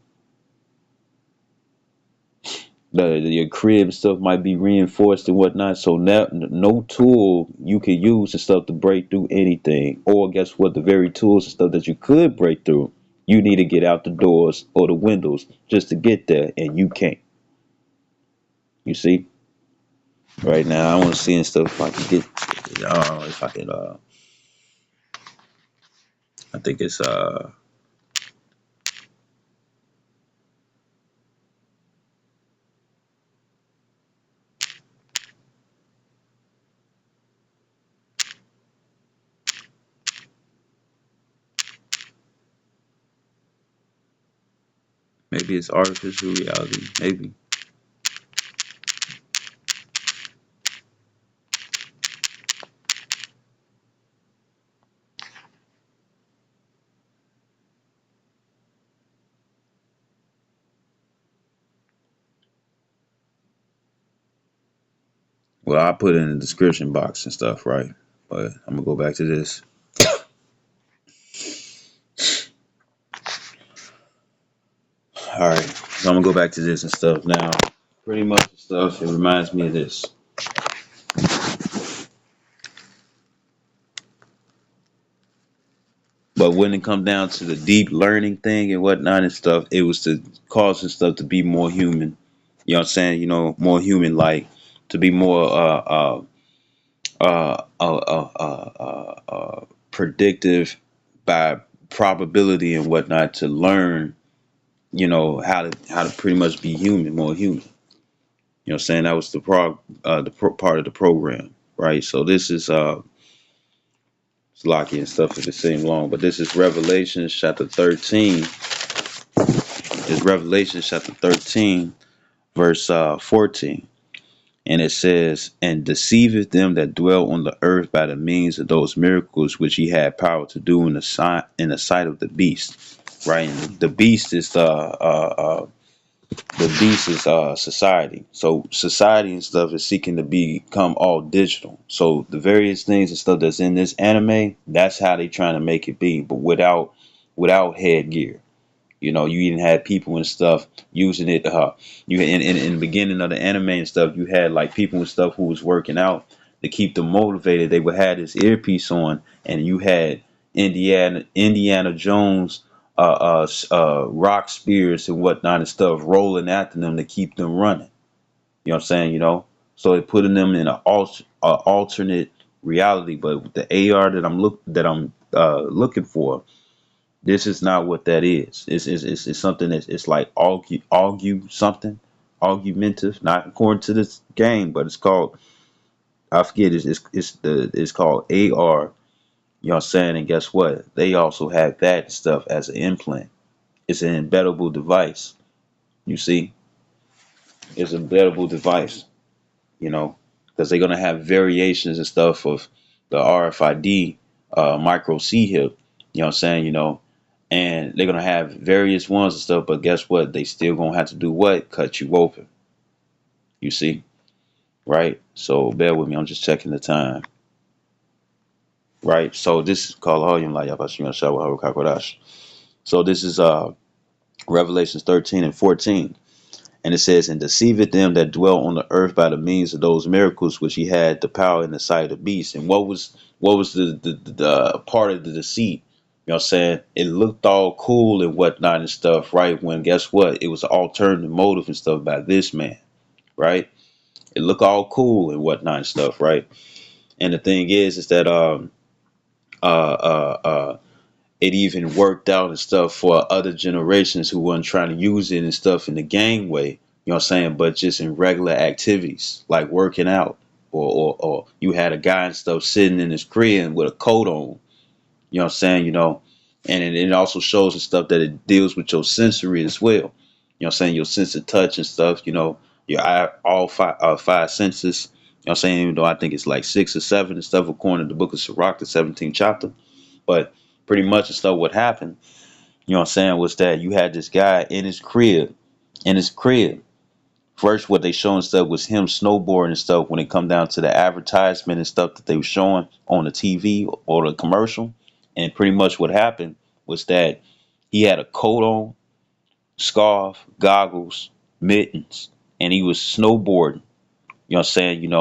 your crib stuff might be reinforced and whatnot. So now, no tool you could use and stuff to break through anything. Or guess what? The very tools and stuff that you could break through, you need to get out the doors or the windows just to get there, and you can't. You see? Right now, I want to see and stuff if I can get. If I can. I think it's maybe it's artificial reality. Maybe. Well, I put it in the description box and stuff, right? But I'm gonna go back to this. All right, so I'm gonna go back to this and stuff now. Pretty much the stuff. It reminds me of this. But when it come down to the deep learning thing and whatnot and stuff, it was to cause and stuff to be more human. You know what I'm saying? More human like, to be more predictive by probability and whatnot, to learn, how to pretty much be human, more human. You know what I'm saying? That was part of the program, right? So this is it's Locky and stuff if it seems long, but this is Revelation chapter 13. It's Revelation chapter 13, verse 14. And it says, and deceiveth them that dwell on the earth by the means of those miracles which he had power to do in the sight of the beast. Right? And the beast is society. So society and stuff is seeking to become all digital. So the various things and stuff that's in this anime, that's how they trying to make it be, but without headgear. You even had people and stuff using it. You in the beginning of the anime and stuff, you had like people and stuff who was working out to keep them motivated. They would have this earpiece on, and you had Indiana Jones, rock spears and whatnot and stuff rolling after them to keep them running. You know what I'm saying? So it putting them in an alternate reality. But with the AR that I'm looking for, this is not what that is. It's something that's, it's like argue something, argumentative, not according to this game, but it's called, I forget, it's called AR. You know what I'm saying? And guess what? They also have that stuff as an implant. It's an embeddable device. You see, it's an embeddable device. You know, because they're gonna have variations and stuff of the RFID, micro C hip. You know what I'm saying? And they're gonna have various ones and stuff, but guess what? They still gonna have to do what? Cut you open. You see, right? So bear with me. I'm just checking the time. Right. So this is called So this is Revelations 13 and 14. And it says, and deceiveth them that dwell on the earth by the means of those miracles which he had the power in the sight of the beast. And what was the part of the deceit? You know what I'm saying? It looked all cool and whatnot and stuff, right? When guess what? It was an alternative motive and stuff by this man, right? It looked all cool and whatnot and stuff, right? And the thing is that uh uh uh it even worked out and stuff for other generations who weren't trying to use it and stuff in the gang way, you know what I'm saying, but just in regular activities like working out, or you had a guy and stuff sitting in his crib with a coat on, You know what I'm saying? And it also shows and stuff that it deals with your sensory as well. You know what I'm saying? Your sense of touch and stuff, your eye, all five senses. You know what I'm saying? Even though I think it's like 6 or 7 and stuff according to the book of Sirach, the 17th chapter. But pretty much and stuff what happened, you know what I'm saying, was that you had this guy in his crib. First, what they showing stuff was him snowboarding and stuff when it come down to the advertisement and stuff that they were showing on the TV or the commercial. And pretty much what happened was that he had a coat on, scarf, goggles, mittens, and he was snowboarding. You know what I'm saying?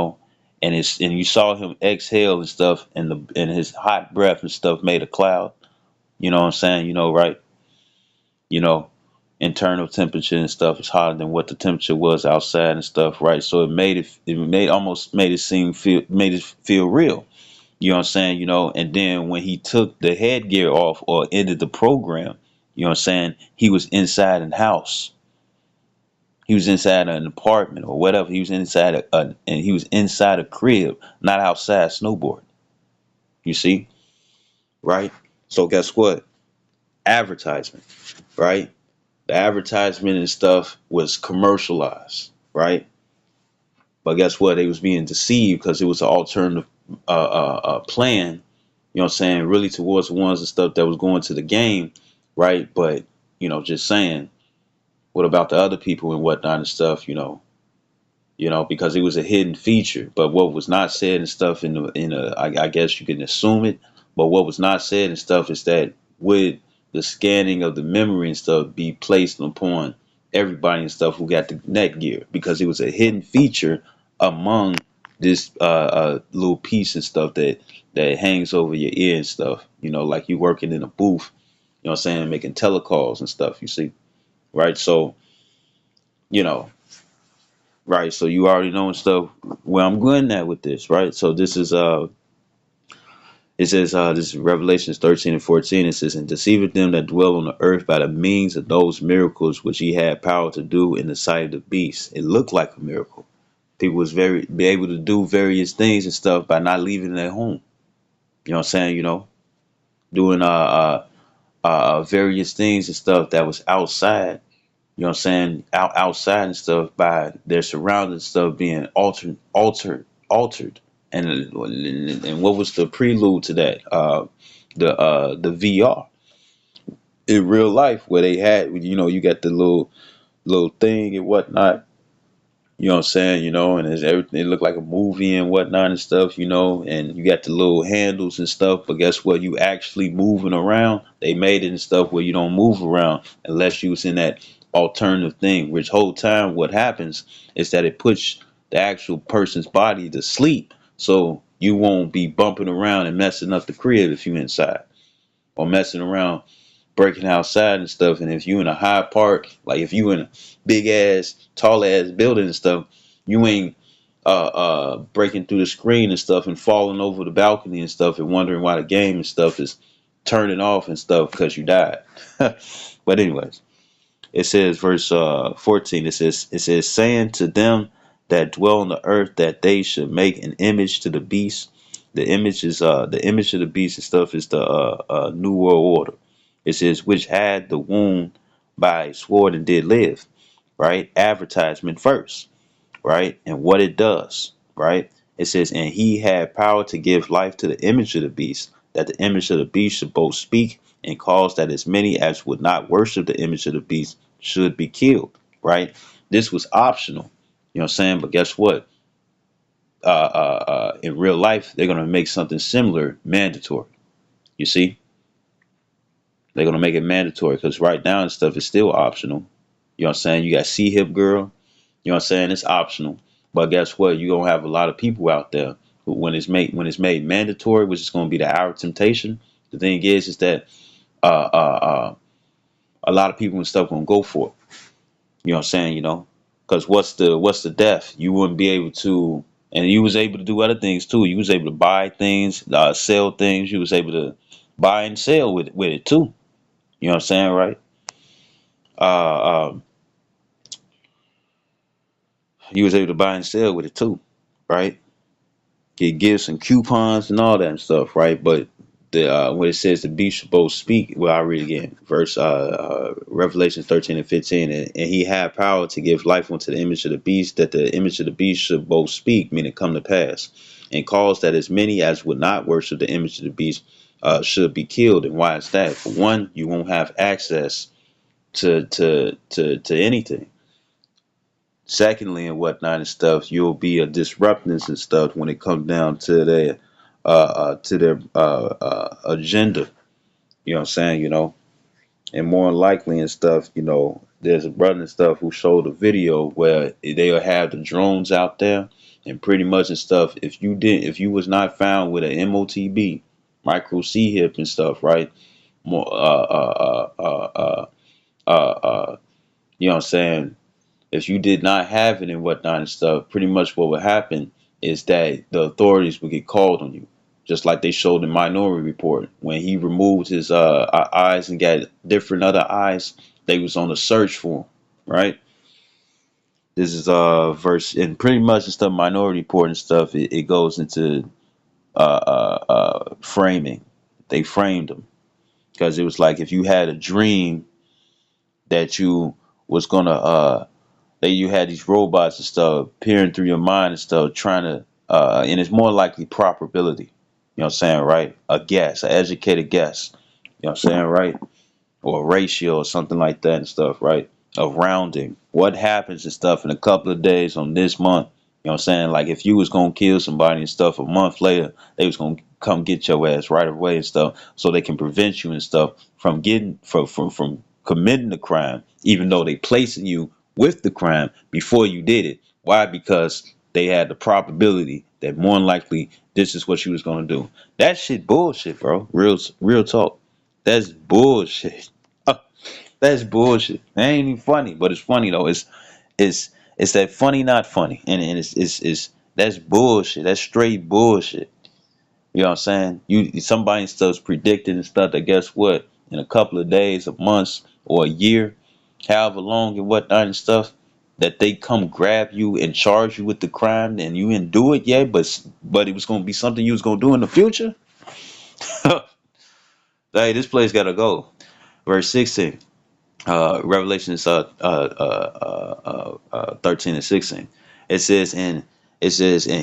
And you saw him exhale and stuff, and his hot breath and stuff made a cloud. You know what I'm saying? Right? You know, internal temperature and stuff is hotter than what the temperature was outside and stuff, right? So it made it feel real. You know what I'm saying? And then when he took the headgear off or ended the program, you know what I'm saying, he was inside an house. He was inside an apartment or whatever. He was inside and he was inside a crib, not outside snowboarding. You see, right? So guess what? Advertisement, right? The advertisement and stuff was commercialized, right? But guess what? They was being deceived because it was an alternative plan. You know what I'm saying? Really towards the ones and stuff that was going to the game, right? But just saying, what about the other people and whatnot and stuff? Because it was a hidden feature. But what was not said and stuff I guess you can assume it. But what was not said and stuff is that would the scanning of the memory and stuff be placed upon everybody and stuff who got the netgear, because it was a hidden feature among this little piece and stuff that hangs over your ear and stuff. Like you working in a booth. You know what I'm saying, making telecalls and stuff. You see, right? So you know. Right, so you already know and stuff where I'm going at with this, right? So this is it says this is Revelations 13 and 14. It says, and deceiveth them that dwell on the earth by the means of those miracles which he had power to do in the sight of the beast. It looked like a miracle. People was be able to do various things and stuff by not leaving their home. You know what I'm saying? Doing various things and stuff that was outside. You know what I'm saying? Outside and stuff by their surroundings stuff being altered. And what was the prelude to that? The VR in real life where they had, you got the little thing and whatnot. You know what I'm saying? And it's everything, it looked like a movie and whatnot and stuff, and you got the little handles and stuff, but guess what? You actually moving around. They made it and stuff where you don't move around unless you was in that alternative thing, which whole time what happens is that it puts the actual person's body to sleep. So you won't be bumping around and messing up the crib if you inside, or messing around breaking outside and stuff. And if you in a high part, like if you in a big ass, tall ass building and stuff, you ain't breaking through the screen and stuff and falling over the balcony and stuff and wondering why the game and stuff is turning off and stuff because you died. But anyways, it says verse 14. It says saying to them that dwell on the earth that they should make an image to the beast. The image of the beast and stuff is the new world order. It says, which had the wound by sword and did live, right? Advertisement first, right? And what it does, right? It says, and he had power to give life to the image of the beast, that the image of the beast should both speak and cause that as many as would not worship the image of the beast should be killed, right? This was optional, you know what I'm saying? But guess what? In real life, they're going to make something similar mandatory. You see? They're gonna make it mandatory because right now and stuff is still optional. You know what I'm saying? You got C hip girl. You know what I'm saying? It's optional. But guess what? You're gonna have a lot of people out there who when it's made mandatory, which is gonna be the hour of temptation. The thing is that uh uh a lot of people and stuff gonna go for it. You know what I'm saying? Because what's the death? You wouldn't be able to, and you was able to do other things too. You was able to buy things, sell things. You was able to buy and sell with it too. You know what I'm saying, right? Uh, you was able to buy and sell with it too, right? You give some coupons and all that and stuff, right? But the when it says the beast should both speak. Well, I'll read again. Verse Revelation 13 and 15. And he had power to give life unto the image of the beast, that the image of the beast should both speak, meaning come to pass, and cause that as many as would not worship the image of the beast should be killed. And why is that? For one, you won't have access to anything. Secondly, and whatnot and stuff, you'll be a disruptance and stuff when it comes down to their agenda. You know what I'm saying? And more likely and stuff, there's a brother and stuff who showed a video where they'll have the drones out there, and pretty much and stuff. If you was not found with an M.O.T.B, micro C hip and stuff, right? More you know what I'm saying? If you did not have it and whatnot and stuff, pretty much what would happen is that the authorities would get called on you, just like they showed in Minority Report when he removed his eyes and got different other eyes. They was on a search for him, right? This is verse and pretty much and stuff. Minority Report and stuff. It goes into framing. They framed him because it was like if you had a dream that you was gonna that you had these robots and stuff peering through your mind and stuff, trying to, and it's more likely probability. You know what I'm saying, right? A guess, an educated guess. You know what I'm saying, right? Or a ratio or something like that and stuff, right? Of rounding. What happens and stuff in a couple of days on this month? You know what I'm saying? Like if you was gonna kill somebody and stuff a month later, they was gonna come get your ass right away and stuff, so they can prevent you and stuff from getting from committing the crime, even though they placing you with the crime before you did it. Why? Because they had the probability that more than likely this is what you was gonna do. That shit bullshit, bro. Real talk. That's bullshit. That's bullshit. It ain't even funny, but it's funny though. It's it's that funny, not funny, and it's that's bullshit. That's straight bullshit. You know what I'm saying? Somebody stuff's predicting and stuff that guess what? In a couple of days, of months, or a year, however long and whatnot and stuff, that they come grab you and charge you with the crime, and you didn't do it yet, but it was gonna be something you was gonna do in the future. Hey, this place gotta go. Verse 16. Revelations 13 and 16. It says, and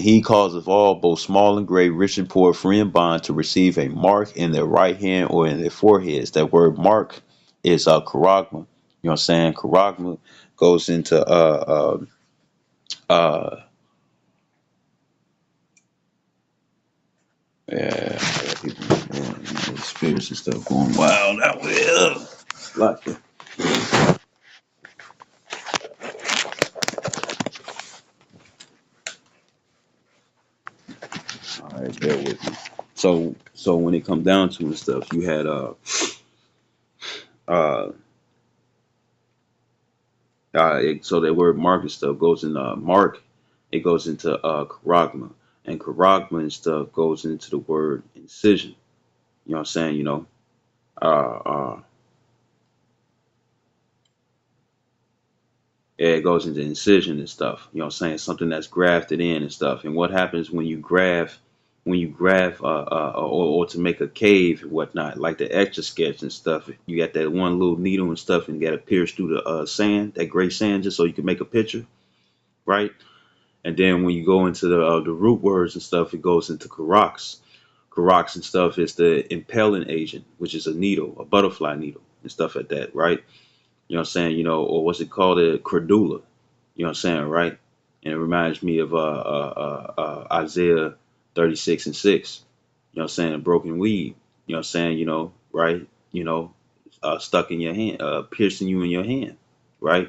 he causeth all, both small and great, rich and poor, free and bond, to receive a mark in their right hand or in their foreheads. That word mark is charagma. You know what I'm saying? Charagma goes into uh yeah, people, spirits and stuff going wild out there. Like it. All right, bear with me. So when it come down to and stuff, you had uh so that word mark and stuff goes in mark, it goes into charagma, and charagma and stuff goes into the word incision. You know what I'm saying? Uh, uh, yeah, it goes into incision and stuff. You know what I'm saying? Something that's grafted in and stuff. And what happens when you graft, or to make a cave and whatnot, like the etch a sketch and stuff. You got that one little needle and stuff, and you got to pierce through the sand, that gray sand, just so you can make a picture, right? And then when you go into the root words and stuff, it goes into karax. Karax and stuff is the impelling agent, which is a needle, a butterfly needle, and stuff like that, right? You know what I'm saying? Or what's it called? A credula. You know what I'm saying, right? And it reminds me of Isaiah 36 and 6. You know what I'm saying? A broken weed. You know what I'm saying? Right? Stuck in your hand, piercing you in your hand, right?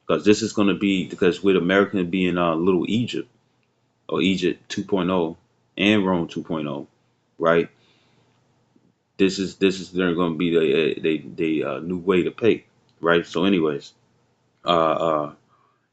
Because this is going to be, because with America being Little Egypt, or Egypt 2.0 and Rome 2.0, right? This is they're going to be the new way to pay, right? So, anyways, uh, uh,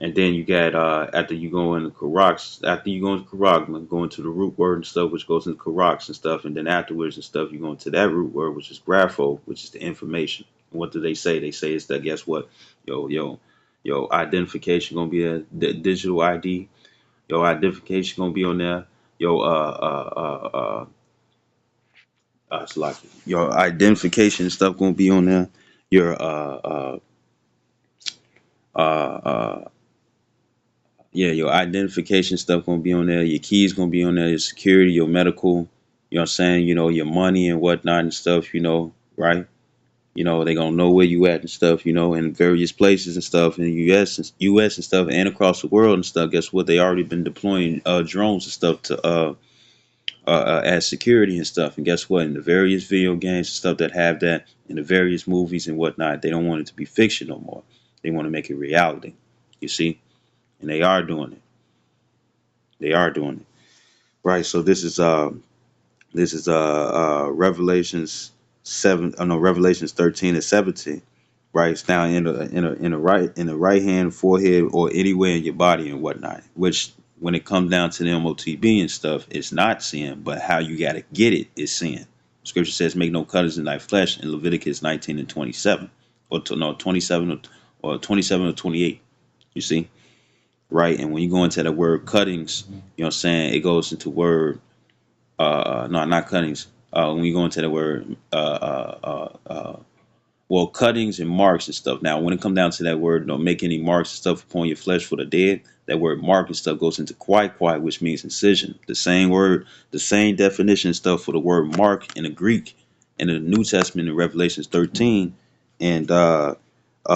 and then you got after you go into Karax, after you go into Karagma, go into the root word and stuff, which goes into Karax and stuff, and then afterwards and stuff, you go into that root word, which is grapho, which is the information. What do they say? They say it's that, guess what? Yo, identification gonna be the digital ID. Your identification gonna be on there. Your It's like your identification and stuff gonna be on there. Your uh, uh, yeah, your identification stuff gonna be on there. Your keys gonna be on there. Your security, your medical. You know what I'm saying? You know, your money and whatnot and stuff. You know, right? You know, they gonna know where you at and stuff. You know, in various places and stuff in the U.S. and stuff, and across the world and stuff. Guess what? They already been deploying drones and stuff to as security and stuff. And guess what? In the various video games and stuff that have that, in the various movies and whatnot, they don't want it to be fiction no more. They want to make it reality. You see, and they are doing it. They are doing it. Right. So this is Revelations 7. Oh no, Revelations 13 and 17. Right. It's down in the right hand, forehead, or anywhere in your body and whatnot. Which when it comes down to the M.O.T.B and stuff, it's not sin, but how you got to get it is sin. Scripture says, "Make no cuttings in thy flesh" in Leviticus 19 and 27, or no 27 or 27 or 28. You see, right? And when you go into that word cuttings, you know what I'm saying, it goes into word no, not cuttings. When you go into the word well, cuttings and marks and stuff. Now, when it comes down to that word, don't make any marks and stuff upon your flesh for the dead. That word mark and stuff goes into quite, which means incision. The same word, the same definition and stuff for the word mark in the Greek and in the New Testament in Revelations 13 and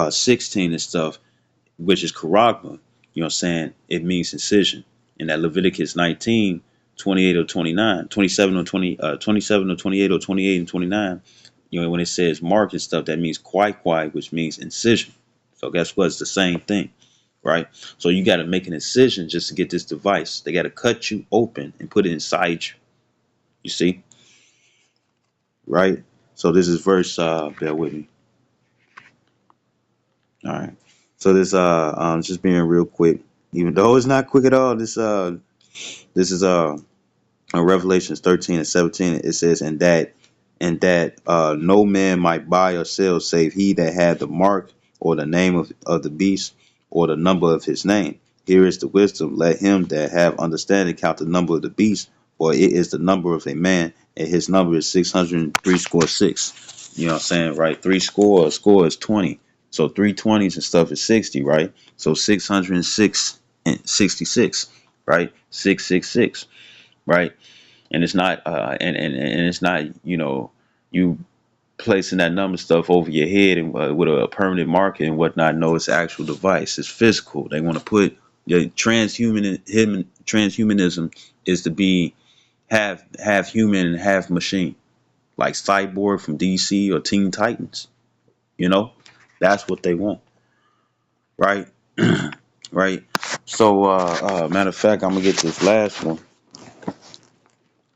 16 and stuff, which is charagma. You know what I'm saying? It means incision. In that Leviticus 19, 28 or 29, 27 or 20, 27 or 28 or 28 and 29, you know, when it says mark and stuff, that means quai, which means incision. So guess what? It's the same thing, right? So you got to make an incision just to get this device. They got to cut you open and put it inside you. You see, right? So this is verse. Bear with me. All right. So this just being real quick, even though it's not quick at all. This is Revelations 13 and 17. It says, and that no man might buy or sell save he that had the mark or the name of the beast or the number of his name. Here is the wisdom. Let him that have understanding count the number of the beast, for it is the number of a man, and his number is 666. You know what I'm saying, right? A score is 20. So 320s and stuff is 60, right? So 606 and 66, right? 666, right? And it's not and it's not, you know, you placing that number stuff over your head and with a permanent marker and whatnot. No, it's an actual device. It's physical. They want to put the transhumanism is to be half human and half machine, like Cyborg from DC or Teen Titans. You know, that's what they want, right? Right. So, matter of fact, I'm gonna get to this last one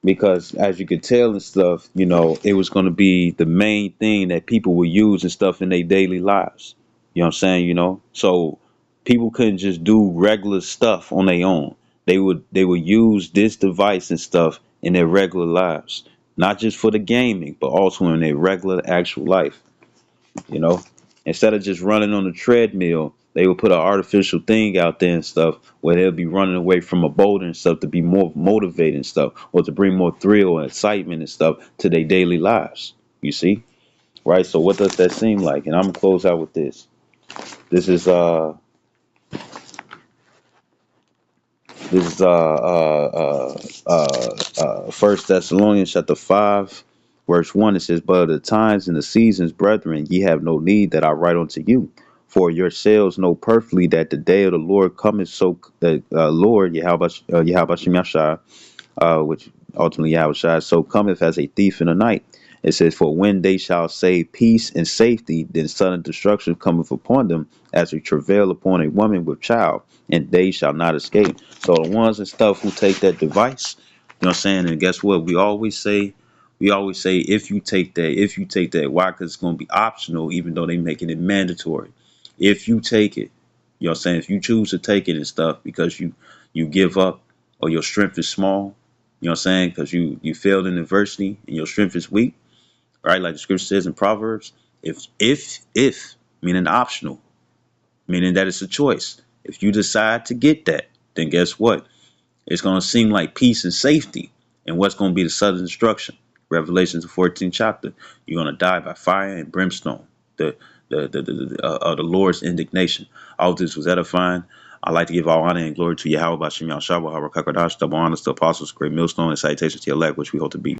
because, as you could tell and stuff, you know, it was gonna be the main thing that people would use and stuff in their daily lives. You know what I'm saying? You know, so people couldn't just do regular stuff on their own. They would use this device and stuff in their regular lives, not just for the gaming, but also in their regular actual life. You know, instead of just running on the treadmill, they will put an artificial thing out there and stuff where they'll be running away from a boulder and stuff to be more motivated and stuff, or to bring more thrill and excitement and stuff to their daily lives. You see, right? So what does that seem like? And I'm gonna close out with this. This is First Thessalonians chapter 5, verse 1. It says, "But of the times and the seasons, brethren, ye have no need that I write unto you. For yourselves know perfectly that the day of the Lord cometh, so the Lord Yahweh Shem Yashai, which ultimately Yahushua, so cometh as a thief in the night. It says, for when they shall say peace and safety, then sudden destruction cometh upon them as a travail upon a woman with child, and they shall not escape. So the ones and stuff who take that device, you know what I'm saying? And guess what? We always say, if you take that, why? Because it's going to be optional, even though they making it mandatory. If you take it, you know what I'm saying? If you choose to take it and stuff because you give up or your strength is small, you know what I'm saying? Because you failed in adversity and your strength is weak, right? Like the scripture says in Proverbs, if meaning optional, meaning that it's a choice. If you decide to get that, then guess what? It's gonna seem like peace and safety, and what's gonna be the sudden destruction. Revelations the 14th chapter. You're gonna die by fire and brimstone. The Lord's indignation. All of this was edifying. I'd like to give all honor and glory to Yahweh, Bashem Yahshua, Harakakadash, double honors to apostles, great millstone, and salutations to your elect, which we hope to be.